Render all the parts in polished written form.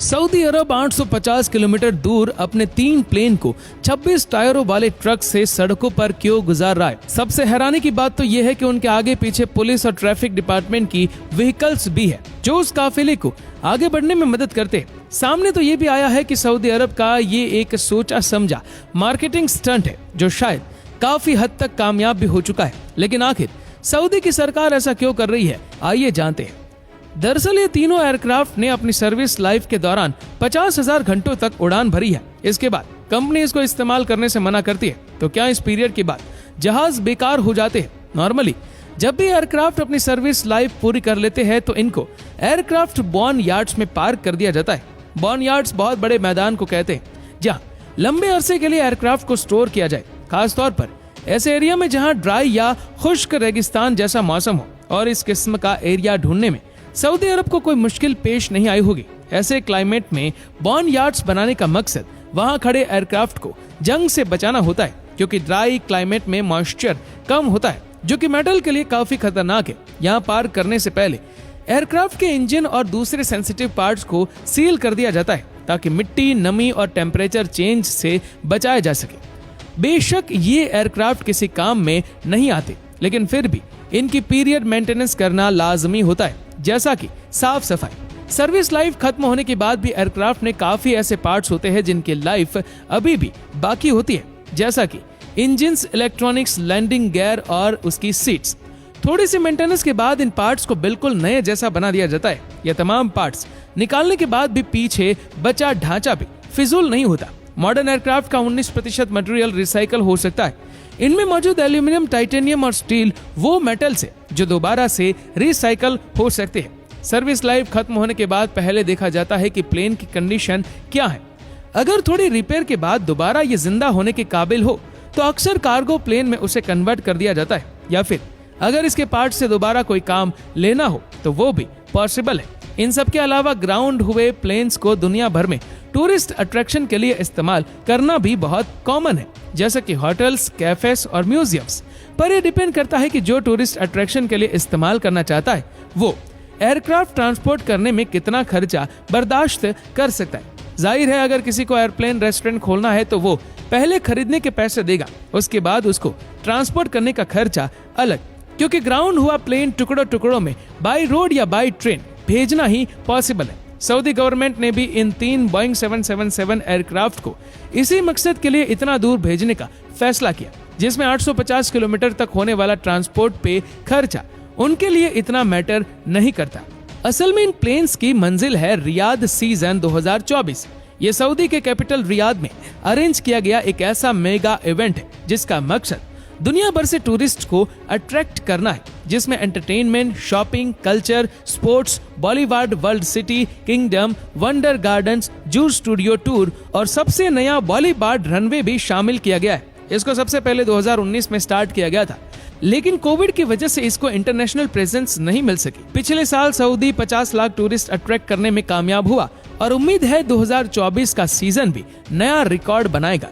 Saudi अरब 850 kilometre दूर अपने 3 plane को 26 टायरों वाले ट्रक से सड़कों पर क्यों गुजार रहा है। सबसे हैरानी की बात तो यह है कि उनके आगे पीछे पुलिस और ट्रैफिक डिपार्टमेंट की व्हीकल्स भी है जो उस काफिले को आगे बढ़ने में मदद करते हैं। सामने तो ये भी आया है कि सऊदी अरब का ये एक सोचा समझा मार्केटिंग स्टंट है जो शायद काफी हद तक कामयाब भी हो चुका है। लेकिन आखिर सऊदी की सरकार ऐसा क्यों कर रही है, आइए जानते हैं। दरअसल ये तीनों एयरक्राफ्ट ने अपनी सर्विस लाइफ के दौरान 50,000 घंटों तक उड़ान भरी है। इसके बाद कंपनी इसको इस्तेमाल करने से मना करती है। तो क्या इस पीरियड के बाद जहाज बेकार हो जाते हैं? नॉर्मली जब भी एयरक्राफ्ट अपनी सर्विस लाइफ पूरी कर लेते हैं तो इनको एयरक्राफ्ट बॉर्न यार्ड्स में पार्क कर दिया जाता है। बॉर्न यार्ड्स बहुत बड़े मैदान को कहते हैं जहाँ लंबे अरसे के लिए एयरक्राफ्ट को स्टोर किया जाए, खासतौर पर ऐसे एरिया में जहाँ ड्राई या खुश्क रेगिस्तान जैसा मौसम हो। और इस किस्म का एरिया ढूंढने में सऊदी अरब को कोई मुश्किल पेश नहीं आई होगी। ऐसे क्लाइमेट में बॉर्न यार्ड्स बनाने का मकसद वहां खड़े एयरक्राफ्ट को जंग से बचाना होता है, क्योंकि ड्राई क्लाइमेट में मॉइस्चर कम होता है जो कि मेटल के लिए काफी खतरनाक है। यहाँ पार्क करने से पहले एयरक्राफ्ट के इंजन और दूसरे सेंसिटिव पार्ट्स को सील कर दिया जाता है ताकि मिट्टी, नमी और टेम्परेचर चेंज से बचाया जा सके। बेशक ये एयरक्राफ्ट किसी काम में नहीं आते, लेकिन फिर भी इनकी पीरियड मेंटेनेंस करना लाजमी होता है, जैसा कि साफ सफाई। सर्विस लाइफ खत्म होने के बाद भी एयरक्राफ्ट में काफी ऐसे पार्ट्स होते हैं जिनकी लाइफ अभी भी बाकी होती है, जैसा कि इंजन्स, इलेक्ट्रॉनिक्स, लैंडिंग गियर और उसकी सीट्स। थोड़ी सी मेंटेनेंस के बाद इन पार्ट्स को बिल्कुल नए जैसा बना दिया जाता है। यह तमाम पार्ट्स निकालने के बाद भी पीछे बचा ढांचा भी फिजूल नहीं होता। मॉडर्न एयरक्राफ्ट का 19% मटेरियल रिसाइकल हो सकता है। इनमें मौजूद एल्यूमिनियम, टाइटेनियम और स्टील वो मेटल्स है जो दोबारा से रिसाइकल हो सकते हैं। सर्विस लाइफ खत्म होने के बाद पहले देखा जाता है कि प्लेन की कंडीशन क्या है। अगर थोड़ी रिपेयर के बाद दोबारा ये जिंदा होने के काबिल हो तो अक्सर कार्गो प्लेन में उसे कन्वर्ट कर दिया जाता है, या फिर अगर इसके पार्ट से दोबारा कोई काम लेना हो तो वो भी पॉसिबल है। इन सब के अलावा ग्राउंड हुए प्लेन्स को दुनिया भर में टूरिस्ट अट्रैक्शन के लिए इस्तेमाल करना भी बहुत कॉमन है, जैसे कि होटल्स, कैफेस और म्यूजियम्स। पर यह डिपेंड करता है कि जो टूरिस्ट अट्रैक्शन के लिए इस्तेमाल करना चाहता है वो एयरक्राफ्ट ट्रांसपोर्ट करने में कितना खर्चा बर्दाश्त कर सकता है। जाहिर है अगर किसी को एयरप्लेन रेस्टोरेंट खोलना है तो वो पहले खरीदने के पैसे देगा, उसके बाद उसको ट्रांसपोर्ट करने का खर्चा अलग, क्योंकि ग्राउंड हुआ प्लेन टुकड़ों टुकड़ों में बाई रोड या बाई ट्रेन भेजना ही पॉसिबल है। सऊदी गवर्नमेंट ने भी इन 3 बोइंग 777 एयरक्राफ्ट को इसी मकसद के लिए इतना दूर भेजने का फैसला किया, जिसमें 850 किलोमीटर तक होने वाला ट्रांसपोर्ट पे खर्चा उनके लिए इतना मैटर नहीं करता। असल में इन प्लेन्स की मंजिल है रियाद सीजन 2024। ये सऊदी के कैपिटल रियाद में अरेंज किया गया एक ऐसा मेगा इवेंट है जिसका मकसद दुनिया भर से टूरिस्ट को अट्रैक्ट करना है, जिसमें entertainment, shopping, culture, sports, Bollywood world city, kingdom, wonder gardens, जू स्टूडियो टूर और सबसे नया बॉलीवुड रनवे भी शामिल किया गया है। इसको सबसे पहले 2019 में स्टार्ट किया गया था, लेकिन कोविड की वजह से इसको इंटरनेशनल प्रेजेंस नहीं मिल सकी। पिछले साल सऊदी 50 लाख टूरिस्ट अट्रैक्ट करने में कामयाब हुआ और उम्मीद है 2024 का सीजन भी नया रिकॉर्ड बनाएगा।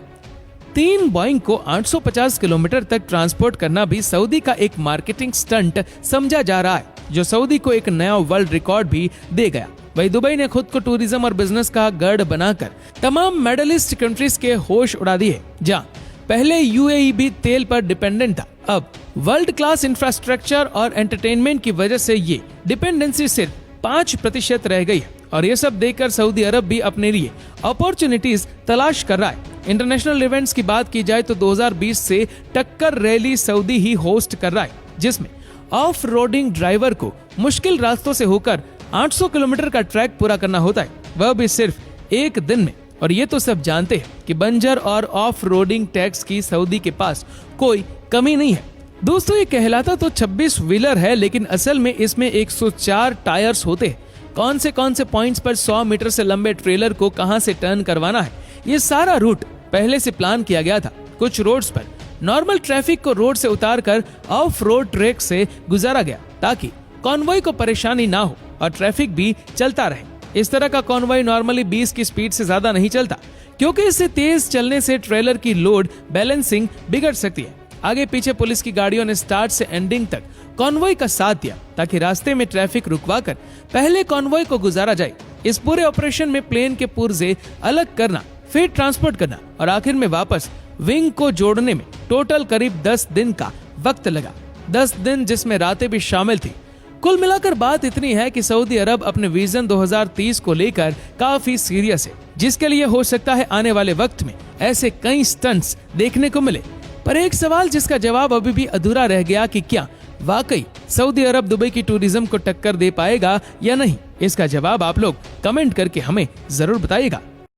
3 बोइंग को 850 किलोमीटर तक ट्रांसपोर्ट करना भी सऊदी का एक मार्केटिंग स्टंट समझा जा रहा है, जो सऊदी को एक नया वर्ल्ड रिकॉर्ड भी दे गया। वही दुबई ने खुद को टूरिज्म और बिजनेस का गढ़ बनाकर तमाम मिडल-ईस्ट कंट्रीज के होश उड़ा दिए। जहाँ पहले यूएई भी तेल पर डिपेंडेंट था, अब वर्ल्ड क्लास इंफ्रास्ट्रक्चर और एंटरटेनमेंट की वजह से ये डिपेंडेंसी सिर्फ 5% रह गई है। और ये सब देखकर सऊदी अरब भी अपने लिए अपॉर्चुनिटीज तलाश कर रहा है। इंटरनेशनल इवेंट्स की बात की जाए तो 2020 से टक्कर रैली सऊदी ही होस्ट कर रहा है, जिसमें ऑफ रोडिंग ड्राइवर को मुश्किल रास्तों से होकर 800 किलोमीटर का ट्रैक पूरा करना होता है, वह भी सिर्फ एक दिन में। और ये तो सब जानते हैं कि बंजर और ऑफ रोडिंग टैक्स की सऊदी के पास कोई कमी नहीं है। दोस्तों ये कहलाता तो 26 व्हीलर है, लेकिन असल में इसमें 104 टायर्स होते हैं। कौन से पॉइंट्स पर 100 मीटर से लंबे ट्रेलर को कहां से टर्न करवाना है, ये सारा रूट पहले से प्लान किया गया था। कुछ रोड्स पर नॉर्मल ट्रैफिक को रोड से उतारकर ऑफ रोड ट्रैक से गुजारा गया ताकि कॉन्वॉय को परेशानी ना हो और ट्रैफिक भी चलता रहे। इस तरह का कॉन्वॉय नॉर्मली 20 की स्पीड से ज्यादा नहीं चलता, क्योंकि इससे तेज चलने से ट्रेलर की लोड बैलेंसिंग बिगड़ सकती है। आगे पीछे पुलिस की गाड़ियों ने स्टार्ट से एंडिंग तक कॉन्वॉय का साथ दिया ताकि रास्ते में ट्रैफिक रुकवाकर पहले कॉन्वॉय को गुजारा जाए। इस पूरे ऑपरेशन में प्लेन के पुर्जे अलग करना, फिर ट्रांसपोर्ट करना और आखिर में वापस विंग को जोड़ने में टोटल करीब 10 दिन का वक्त लगा। 10 दिन जिसमें रातें भी शामिल थी। कुल मिलाकर बात इतनी है कि सऊदी अरब अपने विजन 2030 को लेकर काफी सीरियस है, जिसके लिए हो सकता है आने वाले वक्त में ऐसे कई स्टंट्स देखने को मिले। पर एक सवाल जिसका जवाब अभी भी अधूरा रह गया कि क्या वाकई सऊदी अरब दुबई की टूरिज्म को टक्कर दे पाएगा या नहीं। इसका जवाब आप लोग कमेंट करके हमें जरूर बताइएगा।